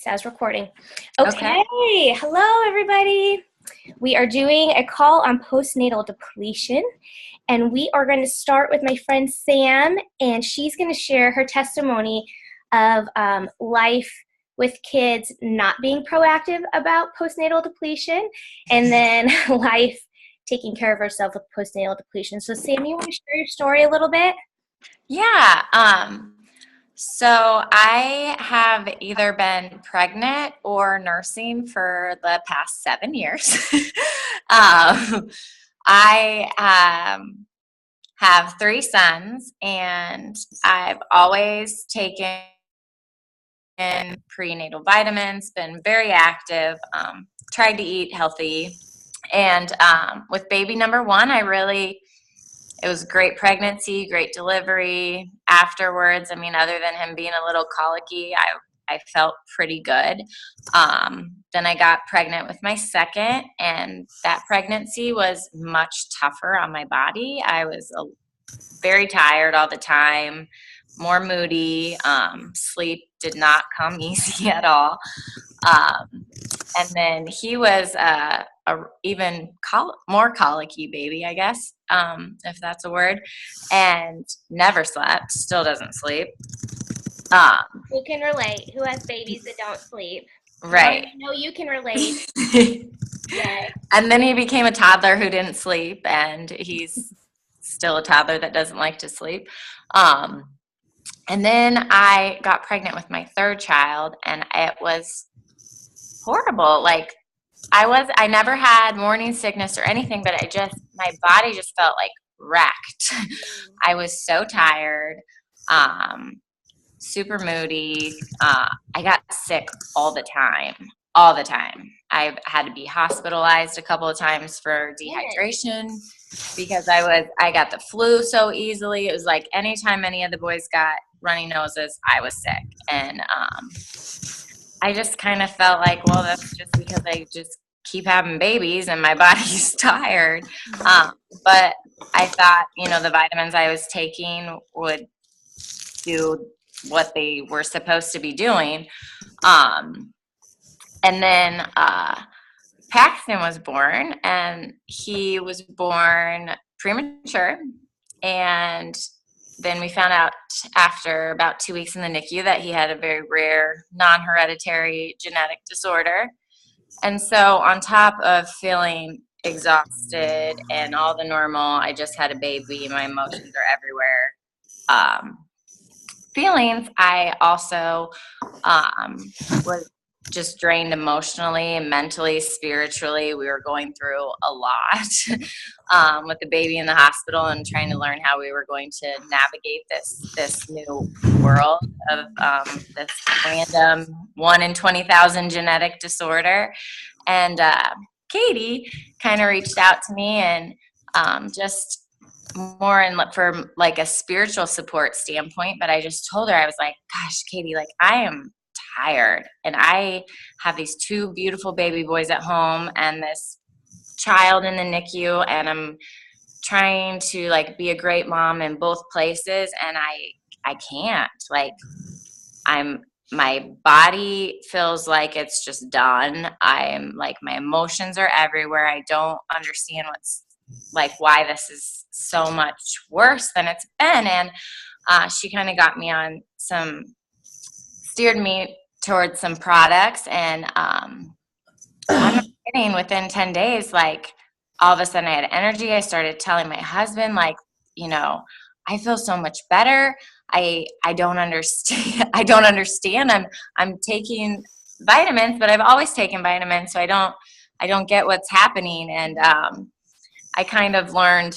Says recording. Okay. Okay, hello everybody. We are doing a call on postnatal depletion, and we are going to start with my friend Sam, and she's going to share her testimony of life with kids not being proactive about postnatal depletion, and then life taking care of herself with postnatal depletion. So Sam, you want to share your story a little bit? Yeah. So I have either been pregnant or nursing for the past 7 years. I have three sons, and I've always taken prenatal vitamins, been very active, tried to eat healthy. And with baby number one, it was a great pregnancy, great delivery. Afterwards, I mean, other than him being a little colicky, I felt pretty good. Then I got pregnant with my second, and that pregnancy was much tougher on my body. I was very tired all the time, more moody. Sleep did not come easy at all. And then he was a even more colicky baby, I guess, if that's a word, and never slept, still doesn't sleep. Who can relate? Who has babies that don't sleep? Right. I know you can relate. Yes. And then he became a toddler who didn't sleep, and he's still a toddler that doesn't like to sleep. And then I got pregnant with my third child, and it was horrible. Like, I never had morning sickness or anything, but my body just felt like wrecked. I was so tired, super moody. I got sick all the time. I've had to be hospitalized a couple of times for dehydration because I got the flu so easily. It was like anytime any of the boys got runny noses, I was sick. And I just kind of felt like, well, that's just because I just keep having babies and my body's tired. But I thought, the vitamins I was taking would do what they were supposed to be doing. And then Paxton was born, and he was born premature. And then we found out after about 2 weeks in the NICU that he had a very rare non-hereditary genetic disorder. And so on top of feeling exhausted and all the normal, I just had a baby, my emotions are everywhere, feelings, I also was just drained emotionally and mentally, spiritually. We were going through a lot with the baby in the hospital and trying to learn how we were going to navigate this new world of this random 1 in 20,000 genetic disorder. And Katie kind of reached out to me and just more for like a spiritual support standpoint. But I just told her, I was like, gosh, Katie, like I am tired, and I have these two beautiful baby boys at home and this child in the NICU, and I'm trying to like be a great mom in both places, and I can't. Like, my body feels like it's just done. I'm like, my emotions are everywhere. I don't understand why this is so much worse than it's been. And she kind of got me on steered me towards some products, and I'm not kidding, within 10 days, like all of a sudden I had energy. I started telling my husband, like, I feel so much better. I don't understand. I don't understand. I'm taking vitamins, but I've always taken vitamins, so I don't get what's happening. And I kind of learned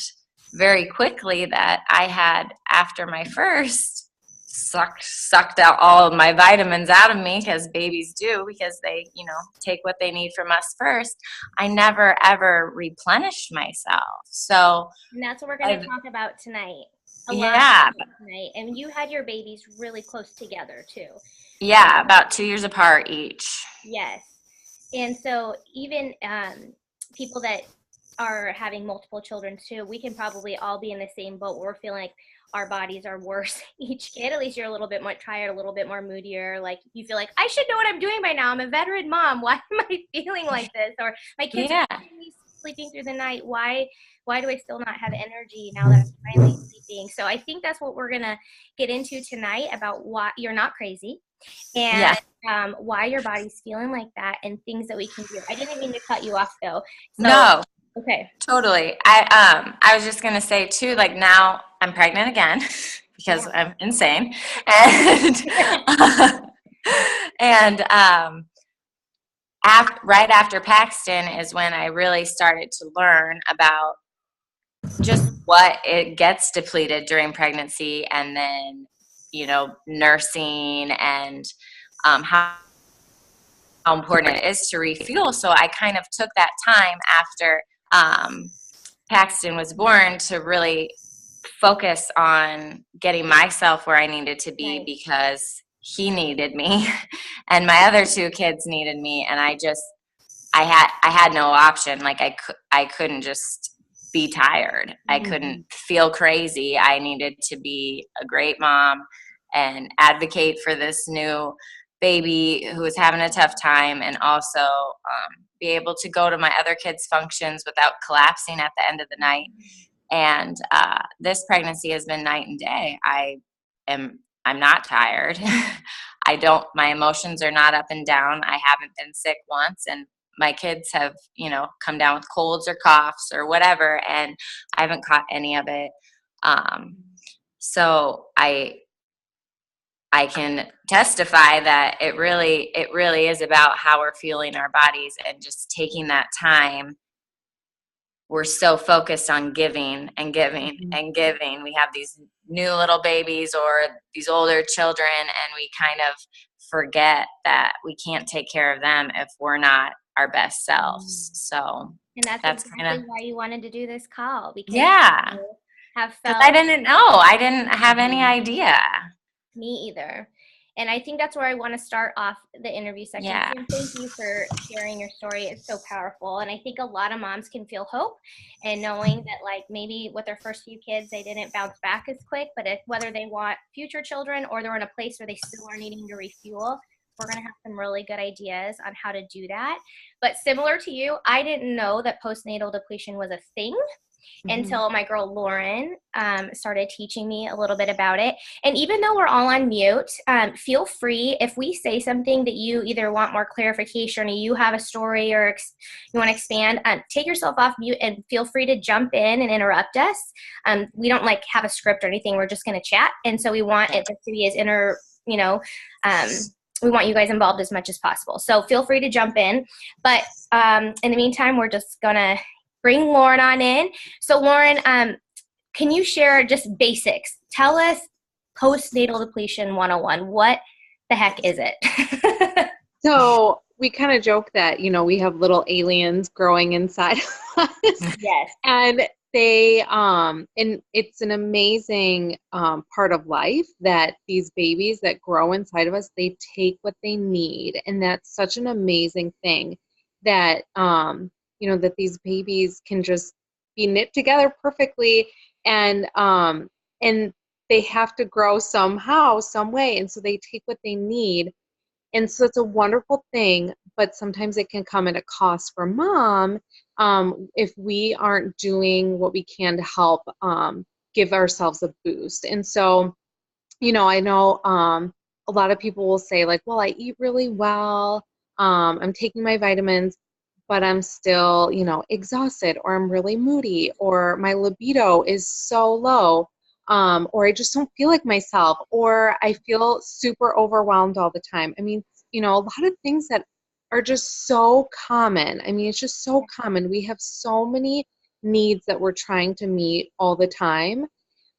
very quickly that I had, after my first, sucked out all of my vitamins out of me, because babies do, because they, take what they need from us first. I never, ever replenished myself. So and that's what we're going to talk about tonight. Tonight. And you had your babies really close together too. Yeah, about 2 years apart each. Yes. And so even people that are having multiple children too, we can probably all be in the same boat. We're feeling like our bodies are worse each kid. At least you're a little bit more tired, a little bit more moodier. Like you feel like I should know what I'm doing by now. I'm a veteran mom. Why am I feeling like this? Or my kids Yeah. are sleeping through the night. Why do I still not have energy now that I'm finally sleeping? So I think that's what we're gonna get into tonight, about why you're not crazy, and Yeah. why your body's feeling like that, and things that we can do. I didn't mean to cut you off though. So No, okay. totally. I was just gonna say too, like now I'm pregnant again because Yeah. I'm insane. And and right after Paxton is when I really started to learn about just what it gets depleted during pregnancy, and then, nursing, and how important it is to refuel. So I kind of took that time after Paxton was born to really focus on getting myself where I needed to be, Right. because he needed me and my other two kids needed me, and I had no option. Like I couldn't just be tired. I couldn't feel crazy. I needed to be a great mom and advocate for this new baby who was having a tough time, and also be able to go to my other kids' functions without collapsing at the end of the night. And this pregnancy has been night and day. I'm not tired. My emotions are not up and down. I haven't been sick once, and my kids have, come down with colds or coughs or whatever, and I haven't caught any of it. So I can testify that it really is about how we're feeling our bodies, and just taking that time. We're so focused on giving and giving and giving. We have these new little babies or these older children, and we kind of forget that we can't take care of them if we're not our best selves. So And that's kind exactly of, why you wanted to do this call, because yeah, you have because I felt. didn't know. I didn't have any idea. Me either. And I think that's where I want to start off the interview section. Yeah. Sam, thank you for sharing your story. It's so powerful. And I think a lot of moms can feel hope, and knowing that, like, maybe with their first few kids, they didn't bounce back as quick, but whether they want future children or they're in a place where they still are needing to refuel, we're going to have some really good ideas on how to do that. But similar to you, I didn't know that postnatal depletion was a thing until my girl Lauren started teaching me a little bit about it. And even though we're all on mute, feel free, if we say something that you either want more clarification, or you have a story, or you want to expand, take yourself off mute and feel free to jump in and interrupt us. We don't like have a script or anything. We're just going to chat. And so we want it to be as we want you guys involved as much as possible. So feel free to jump in. But in the meantime, we're just going to bring Lauren on in. So Lauren, can you share just basics? Tell us postnatal depletion 101. What the heck is it? So we kind of joke that, we have little aliens growing inside of us. Yes. And and it's an amazing part of life that these babies that grow inside of us, they take what they need. And that's such an amazing thing that, that these babies can just be knit together perfectly, and they have to grow somehow, some way, and so they take what they need. And so it's a wonderful thing, but sometimes it can come at a cost for mom if we aren't doing what we can to help give ourselves a boost. And so, I know a lot of people will say, like, well, I eat really well, I'm taking my vitamins, but I'm still, exhausted, or I'm really moody, or my libido is so low, or I just don't feel like myself, or I feel super overwhelmed all the time. I mean, a lot of things that are just so common. I mean, it's just so common. We have so many needs that we're trying to meet all the time.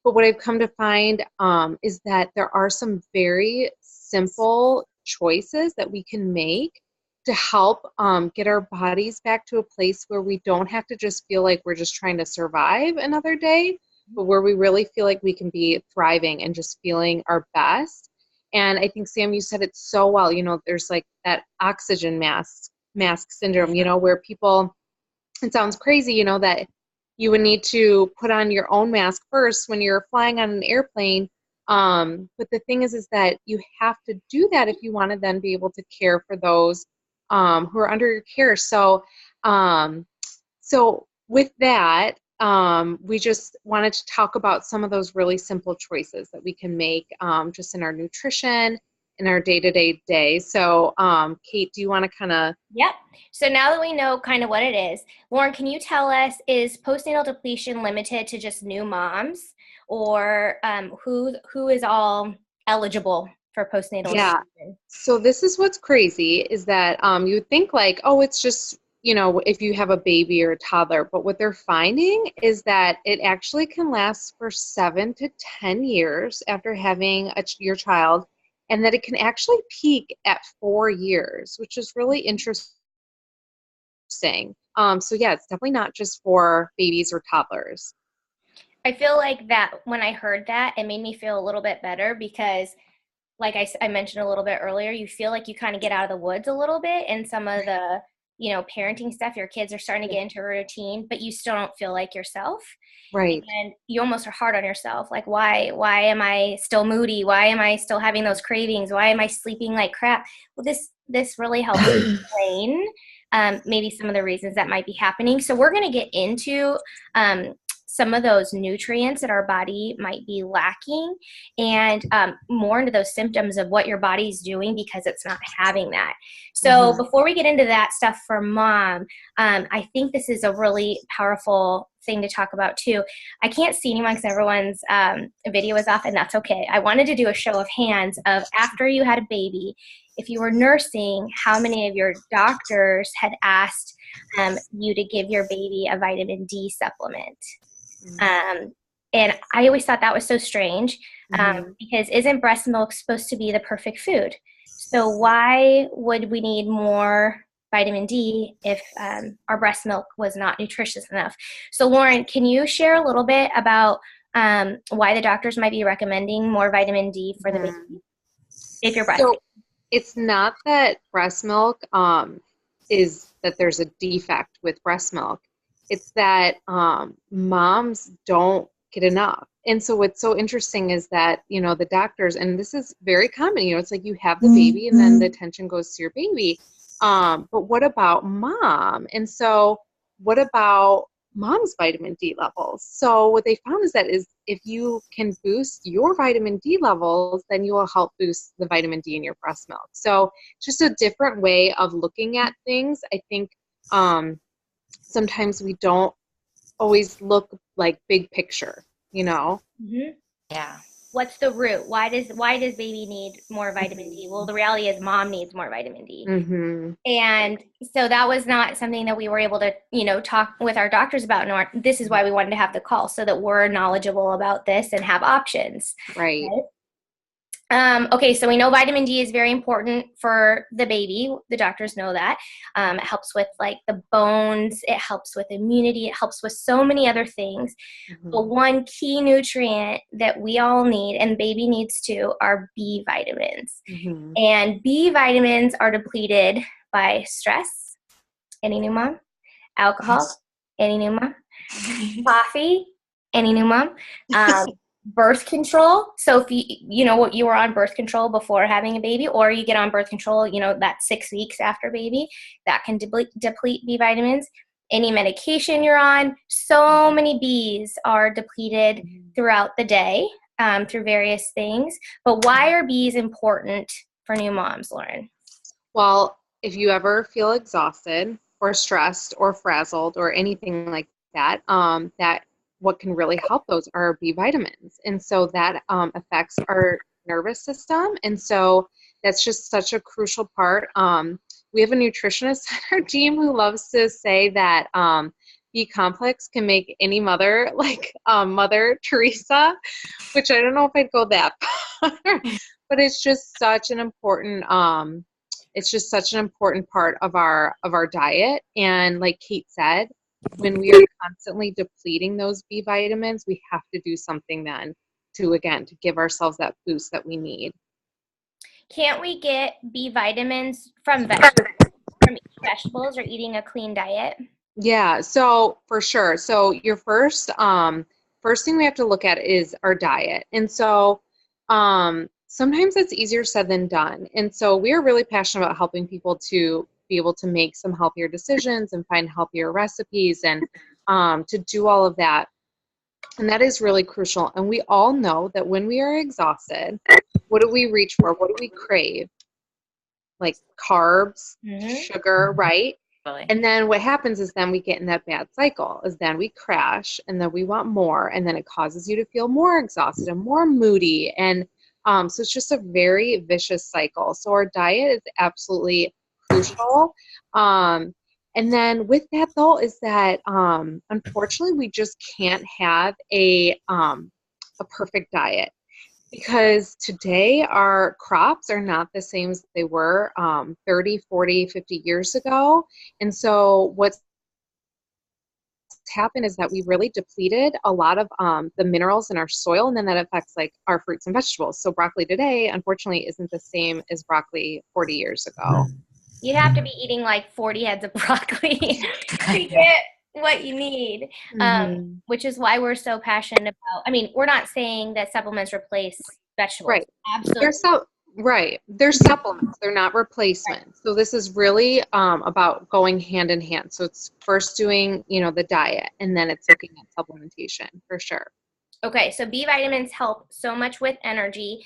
But what I've come to find is that there are some very simple choices that we can make to help get our bodies back to a place where we don't have to just feel like we're just trying to survive another day, but where we really feel like we can be thriving and just feeling our best. And I think, Sam, you said it so well. There's like that oxygen mask syndrome, where people, it sounds crazy, that you would need to put on your own mask first when you're flying on an airplane. But the thing is that you have to do that if you want to then be able to care for those who are under your care. So with that, we just wanted to talk about some of those really simple choices that we can make just in our nutrition, in our day-to-day day. So Kate, do you want to kind of... Yep. So now that we know kind of what it is, Lauren, can you tell us, is postnatal depletion limited to just new moms, or who is all eligible for postnatal depletion? So this is what's crazy is that you would think like, oh, it's just, if you have a baby or a toddler, but what they're finding is that it actually can last for 7 to 10 years after having your child, and that it can actually peak at 4 years, which is really interesting. So yeah, it's definitely not just for babies or toddlers. I feel like that when I heard that, it made me feel a little bit better because, like I mentioned a little bit earlier, you feel like you kind of get out of the woods a little bit in some of the, parenting stuff. Your kids are starting to get into a routine, but you still don't feel like yourself. Right. And you almost are hard on yourself. Like, why am I still moody? Why am I still having those cravings? Why am I sleeping like crap? Well, this really helps explain maybe some of the reasons that might be happening. So we're going to get into some of those nutrients that our body might be lacking, and more into those symptoms of what your body's doing because it's not having that. So before we get into that stuff for mom, I think this is a really powerful thing to talk about too. I can't see anyone because everyone's video is off, and that's okay. I wanted to do a show of hands of after you had a baby, if you were nursing, how many of your doctors had asked you to give your baby a vitamin D supplement. And I always thought that was so strange because isn't breast milk supposed to be the perfect food? So why would we need more vitamin D if our breast milk was not nutritious enough? So Lauren, can you share a little bit about why the doctors might be recommending more vitamin D for the baby if you're breastfeeding? So it's not that breast milk is that there's a defect with breast milk. It's that moms don't get enough. And so what's so interesting is that, the doctors, and this is very common, it's like you have the baby and then the attention goes to your baby. But what about mom? And so what about mom's vitamin D levels? So what they found is that if you can boost your vitamin D levels, then you will help boost the vitamin D in your breast milk. So just a different way of looking at things. I think sometimes we don't always look like big picture, Yeah. What's the root? Why does baby need more vitamin D? Well, the reality is mom needs more vitamin D. And so that was not something that we were able to, talk with our doctors about. Nor this is why we wanted to have the call, so that we're knowledgeable about this and have options. Right. Okay, so we know vitamin D is very important for the baby. The doctors know that. It helps with like the bones. It helps with immunity. It helps with so many other things. But one key nutrient that we all need, and baby needs too, are B vitamins. And B vitamins are depleted by stress. Any new mom? Alcohol? Any new mom? Coffee? Any new mom? Birth control. So if you were on birth control before having a baby, or you get on birth control, that 6 weeks after baby, that can deplete B vitamins. Any medication you're on, so many Bs are depleted throughout the day through various things. But why are Bs important for new moms, Lauren? Well, if you ever feel exhausted or stressed or frazzled or anything like that, what can really help those are B vitamins. And so that affects our nervous system. And so that's just such a crucial part. We have a nutritionist on our team who loves to say that B complex can make any mother like Mother Teresa, which I don't know if I'd go that far, but it's just such an important part of our diet. And like Kate said, when we are constantly depleting those B vitamins, we have to do something then to give ourselves that boost that we need. Can't we get B vitamins from vegetables, or eating a clean diet? Yeah, so for sure. So your first thing we have to look at is our diet. And so sometimes it's easier said than done. And so we are really passionate about helping people to be able to make some healthier decisions and find healthier recipes and to do all of that. And that is really crucial. And we all know that when we are exhausted, what do we reach for? What do we crave? Like carbs, sugar, right? Really. And then what happens is then we get in that bad cycle is then we crash and then we want more and then it causes you to feel more exhausted and more moody. And so it's just a very vicious cycle. So our diet is absolutely crucial. And then with that though is that unfortunately we just can't have a perfect diet. Because today our crops are not the same as they were 30, 40, 50 years ago. And so what's happened is that we really depleted a lot of the minerals in our soil, and then that affects like our fruits and vegetables. So broccoli today, unfortunately, isn't the same as broccoli 40 years ago. You'd have to be eating like 40 heads of broccoli to get what you need, which is why we're so passionate about, I mean, we're not saying that supplements replace vegetables. Right. Absolutely. They're supplements. They're not replacements. Right. So this is really about going hand in hand. So it's first doing, the diet, and then it's looking at supplementation for sure. Okay. So B vitamins help so much with energy.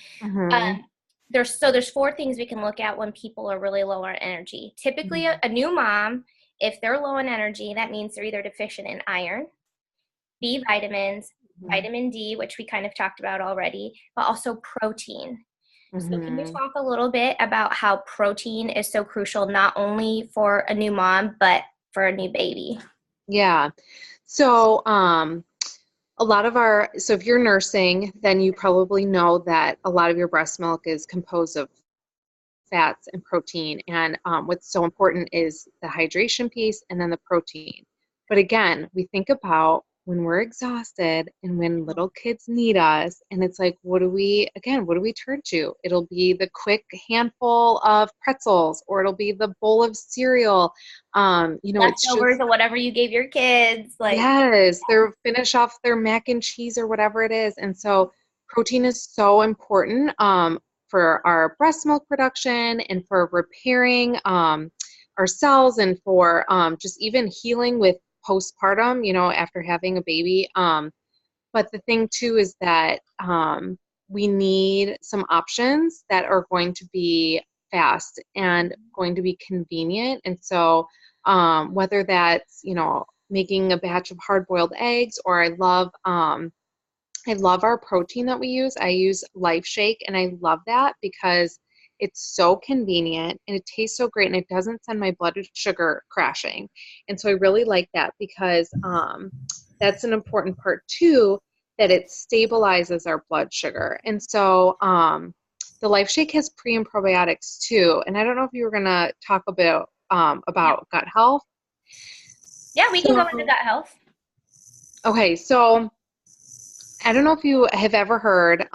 There's 4 things we can look at when people are really low on energy. Typically, a new mom, if they're low on energy, that means they're either deficient in iron, B vitamins, vitamin D, which we kind of talked about already, but also protein. So can you talk a little bit about how protein is so crucial, not only for a new mom, but for a new baby? Yeah. So so if you're nursing, then you probably know that a lot of your breast milk is composed of fats and protein. And what's so important is the hydration piece and then the protein. But again, we think about when we're exhausted and when little kids need us, and it's like, what do we turn to? It'll be the quick handful of pretzels, or it'll be the bowl of cereal. Leftovers or whatever you gave your kids. Yes, they're finish off their mac and cheese or whatever it is. And so protein is so important for our breast milk production and for repairing our cells and for just even healing with postpartum, after having a baby. But the thing too is that we need some options that are going to be fast and going to be convenient. And so whether that's, making a batch of hard-boiled eggs, or I love our protein that we use. I use Life Shake, and I love that because it's so convenient and it tastes so great, and it doesn't send my blood sugar crashing. And so I really like that because that's an important part too, that it stabilizes our blood sugar. And so the Life Shake has pre and probiotics too. And I don't know if you were going to talk a bit about gut health. Yeah, we can go into gut health. Okay, so I don't know if you have ever heard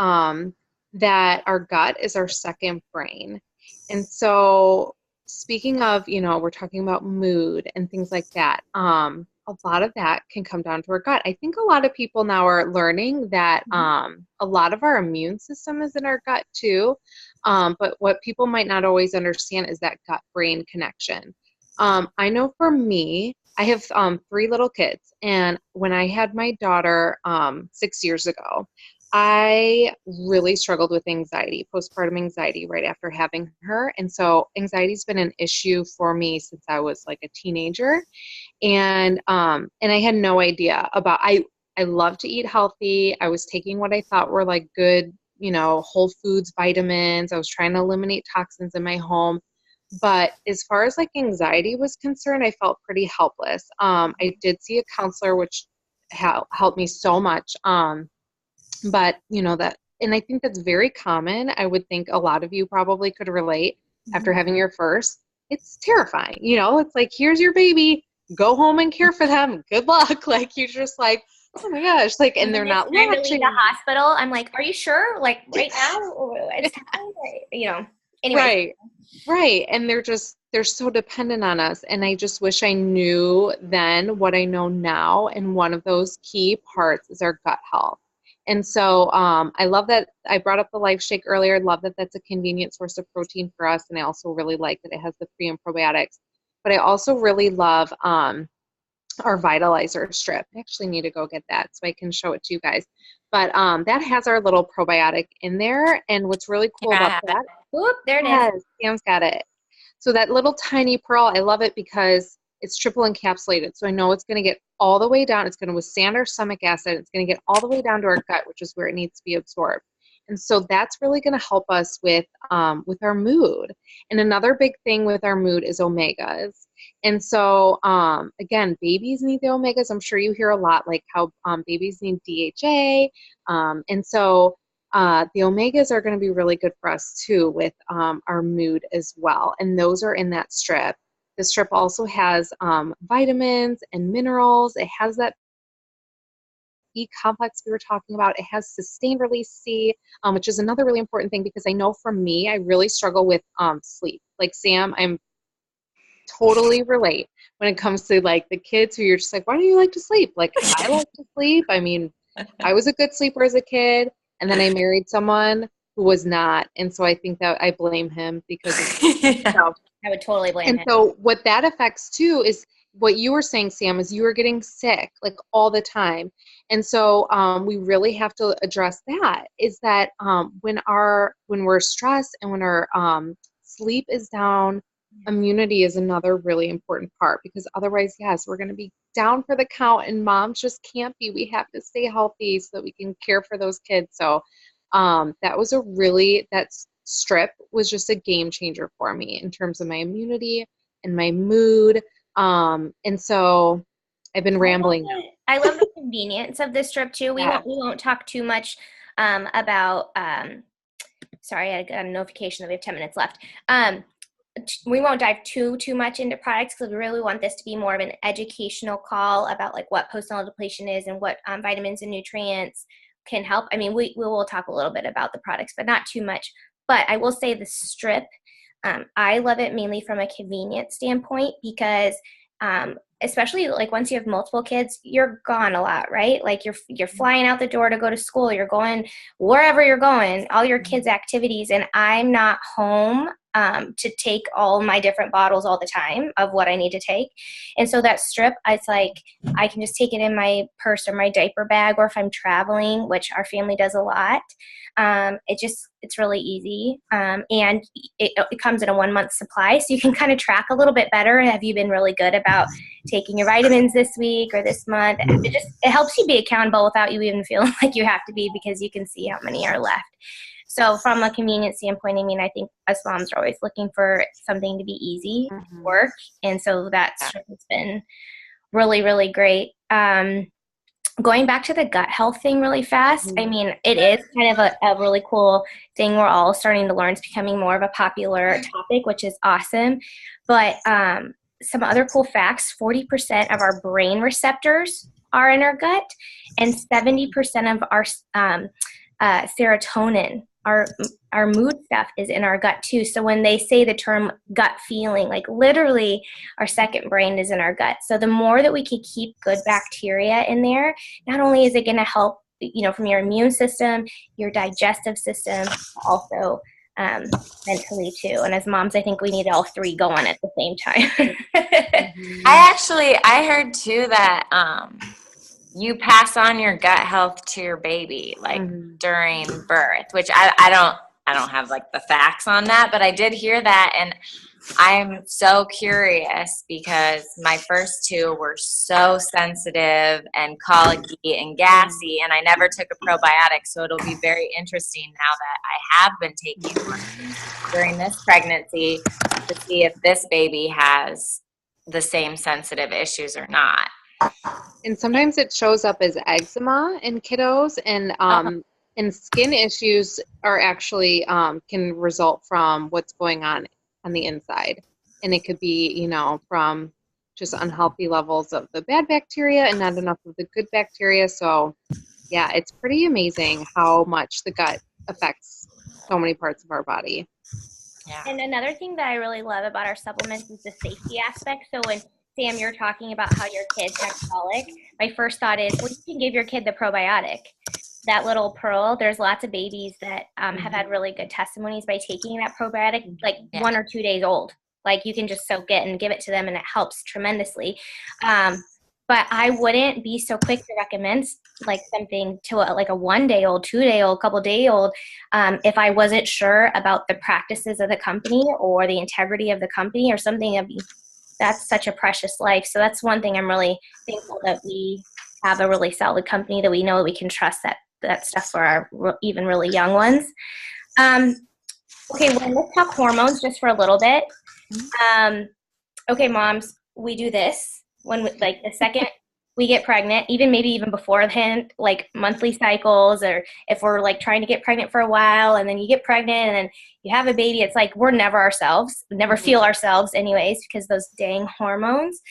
that our gut is our second brain. And so speaking of, we're talking about mood and things like that. A lot of that can come down to our gut. I think a lot of people now are learning that a lot of our immune system is in our gut too. But what people might not always understand is that gut-brain connection. I know for me, I have 3 little kids, and when I had my daughter 6 years ago, I really struggled with anxiety, postpartum anxiety, right after having her. And so anxiety's been an issue for me since I was like a teenager. And I had no idea about, I love to eat healthy. I was taking what I thought were like good, whole foods, vitamins. I was trying to eliminate toxins in my home. But as far as like anxiety was concerned, I felt pretty helpless. I did see a counselor, which helped me so much. But and I think that's very common. I would think a lot of you probably could relate after having your first. It's terrifying. It's like, here's your baby, go home and care for them. Good luck. Like, you're just like, oh my gosh, like, and they're not latching. To leave the hospital. I'm like, are you sure? Like right now? It's time. Anyway. Right. And they're so dependent on us. And I just wish I knew then what I know now. And one of those key parts is our gut health. And so I love that I brought up the Life Shake earlier. Love that that's a convenient source of protein for us. And I also really like that it has the pre and probiotics. But I also really love our Vitalizer strip. I actually need to go get that so I can show it to you guys. But that has our little probiotic in there. And what's really cool about that, Whoop, there it is. Sam's got it. So that little tiny pearl, I love it because it's triple encapsulated. So I know it's going to get all the way down. It's going to withstand our stomach acid. It's going to get all the way down to our gut, which is where it needs to be absorbed. And so that's really going to help us with our mood. And another big thing with our mood is omegas. And so, again, babies need the omegas. I'm sure you hear a lot like how babies need DHA. And so the omegas are going to be really good for us too with our mood as well. And those are in that strip. The strip also has vitamins and minerals. It has that B complex we were talking about. It has sustained release C, which is another really important thing because I know for me, I really struggle with sleep. Like Sam, I'm totally relate when it comes to like the kids who you're just like, why do you like to sleep? Like I like to sleep. I mean, I was a good sleeper as a kid, and then I married someone who was not. And so I think that I blame him because of I would totally blame him. And so what that affects too is what you were saying, Sam, is you were getting sick like all the time. And so we really have to address that is that when we're stressed and when our sleep is down, immunity is another really important part because otherwise, yes, we're going to be down for the count and moms just can't be. We have to stay healthy so that we can care for those kids. So that strip was just a game changer for me in terms of my immunity and my mood. And so I've been rambling. I love the convenience of this strip too. We won't talk too much about sorry, I got a notification that we have 10 minutes left. We won't dive too much into products because we really want this to be more of an educational call about like what postnatal depletion is and what vitamins and nutrients can help. I mean, we will talk a little bit about the products, but not too much. But I will say the strip, I love it mainly from a convenience standpoint because especially like once you have multiple kids, you're gone a lot, right? Like you're flying out the door to go to school, you're going wherever you're going, all your kids' activities, and I'm not home to take all my different bottles all the time of what I need to take. And so that strip, it's like I can just take it in my purse or my diaper bag, or if I'm traveling, which our family does a lot, it's really easy. And it comes in a 1 month supply, so you can kind of track a little bit better. Have you been really good about taking your vitamins this week or this month? It helps you be accountable without you even feeling like you have to be, because you can see how many are left. So from a convenience standpoint, I mean, I think us moms are always looking for something to be easy to work. And so that strip has been really, really great. Going back to the gut health thing really fast, I mean, it is kind of a really cool thing we're all starting to learn. It's becoming more of a popular topic, which is awesome. But some other cool facts, 40% of our brain receptors are in our gut, and 70% of our serotonin, our mood stuff, is in our gut too. So when they say the term gut feeling, like literally our second brain is in our gut. So the more that we can keep good bacteria in there, not only is it going to help, from your immune system, your digestive system, also mentally too. And as moms, I think we need all three going at the same time. I heard too that you pass on your gut health to your baby, like during birth, which I don't have like the facts on that, but I did hear that. And I'm so curious because my first two were so sensitive and colicky and gassy, and I never took a probiotic. So it'll be very interesting now that I have been taking one during this pregnancy to see if this baby has the same sensitive issues or not. And sometimes it shows up as eczema in kiddos, and skin issues are actually can result from what's going on the inside. And it could be, from just unhealthy levels of the bad bacteria and not enough of the good bacteria. So yeah, it's pretty amazing how much the gut affects so many parts of our body. Yeah. And another thing that I really love about our supplements is the safety aspect. So when Sam, you're talking about how your kids have colic, my first thought is, well, you can give your kid the probiotic. That little pearl, there's lots of babies that have had really good testimonies by taking that probiotic, like 1 or 2 days old. Like you can just soak it and give it to them, and it helps tremendously. But I wouldn't be so quick to recommend like something to like a 1 day old, 2 day old, couple day old, if I wasn't sure about the practices of the company or the integrity of the company or something of that's such a precious life. So that's one thing I'm really thankful that we have a really solid company that we know that we can trust that stuff for our even really young ones. Okay, well, let's talk hormones just for a little bit. Okay, moms, we do this when like the second we get pregnant, maybe even beforehand, like monthly cycles, or if we're like trying to get pregnant for a while and then you get pregnant and then you have a baby, it's like we're never ourselves, never feel ourselves anyways, because those dang hormones.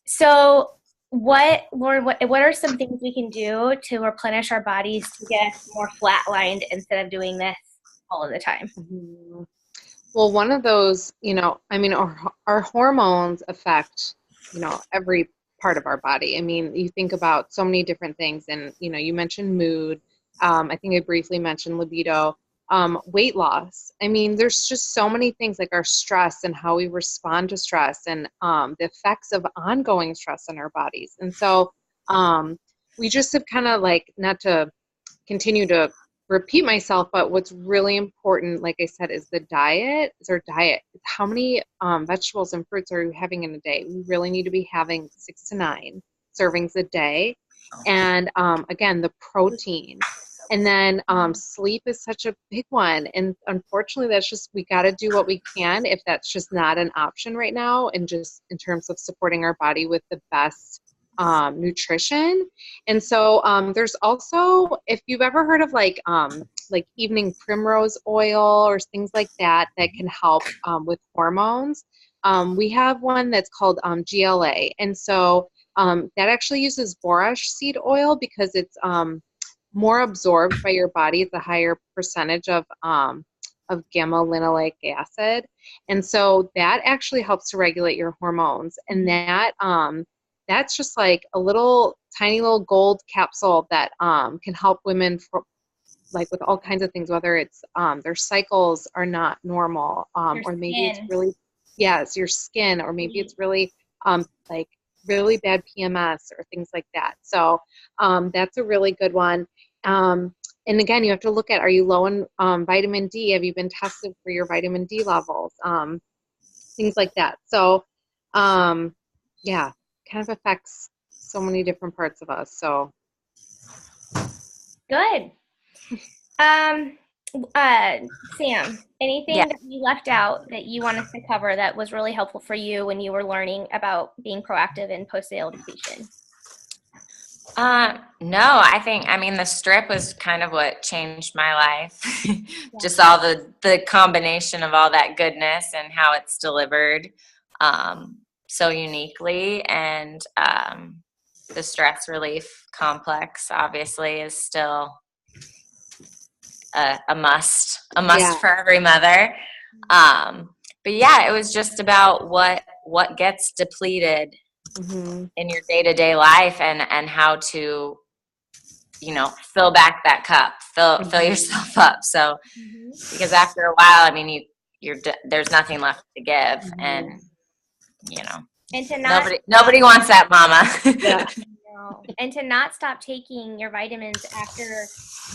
So what are some things we can do to replenish our bodies to get more flatlined instead of doing this all of the time? Well, one of those, our hormones affect, every part of our body. I mean, you think about so many different things, and, you mentioned mood. I think I briefly mentioned libido, weight loss. I mean, there's just so many things, like our stress and how we respond to stress, and the effects of ongoing stress on our bodies. And so we just have kind of like, not to continue to repeat myself, but what's really important, like I said, is the diet. Is our diet. How many vegetables and fruits are you having in a day? We really need to be having 6 to 9 servings a day. And again, the protein. And then sleep is such a big one. And unfortunately, that's just, we got to do what we can if that's just not an option right now. And just in terms of supporting our body with the best nutrition. And so there's also, if you've ever heard of like evening primrose oil or things like that can help with hormones. We have one that's called GLA. And so that actually uses borax seed oil because it's more absorbed by your body. It's a higher percentage of gamma linoleic acid. And so that actually helps to regulate your hormones. And that's just like a tiny little gold capsule that can help women like with all kinds of things, whether it's their cycles are not normal, or maybe it's really, it's your skin, or maybe it's really like really bad PMS or things like that. So that's a really good one. And again, you have to look at, are you low in vitamin D? Have you been tested for your vitamin D levels? Things like that. So kind of affects so many different parts of us. So good. Sam, anything that you left out that you want us to cover that was really helpful for you when you were learning about being proactive in postnatal depletion? No, I mean, the strip was kind of what changed my life. Just all the combination of all that goodness and how it's delivered so uniquely. And the stress relief complex obviously is still a must for every mother. But yeah, it was just about what gets depleted in your day-to-day life, and how to, fill back that cup, fill yourself up. So, because after a while, I mean, there's nothing left to give, and and to nobody wants that, mama. No. And to not stop taking your vitamins after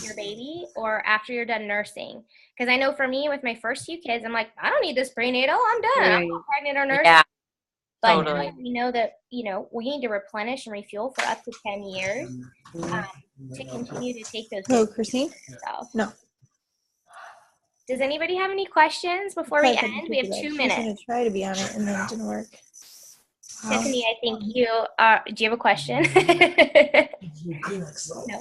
your baby or after you're done nursing. Because I know for me, with my first few kids, I'm like, I don't need this prenatal. I'm done. Right. I'm not pregnant or nursing. Yeah, but totally. We know that, we need to replenish and refuel for up to 10 years to continue to take those. Hello, Christine? No. Does anybody have any questions before we end? We have 2 minutes. I was going to try to be on it, and then it didn't work. Tiffany, I think do you have a question? No.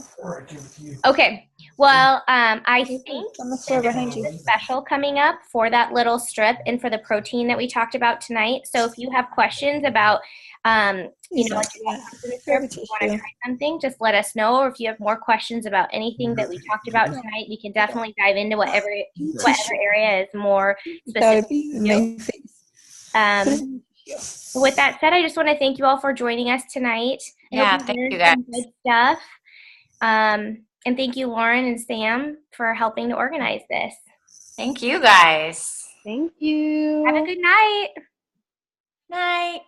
Okay. Well, I think On the floor behind you. there's a special coming up for that little strip and for the protein that we talked about tonight. So if you have questions about, you know, like Yeah. you Grab a want to tissue. try something, just let us know. Or if you have more questions about anything that we talked about tonight, we can definitely dive into whatever area is more That would specific. be in my face. With that said, I just want to thank you all for joining us tonight. I Yeah, hope thank you learned guys. some good stuff. And thank you, Lauren and Sam, for helping to organize this. Thank you guys. Thank you. Have a good night. Night.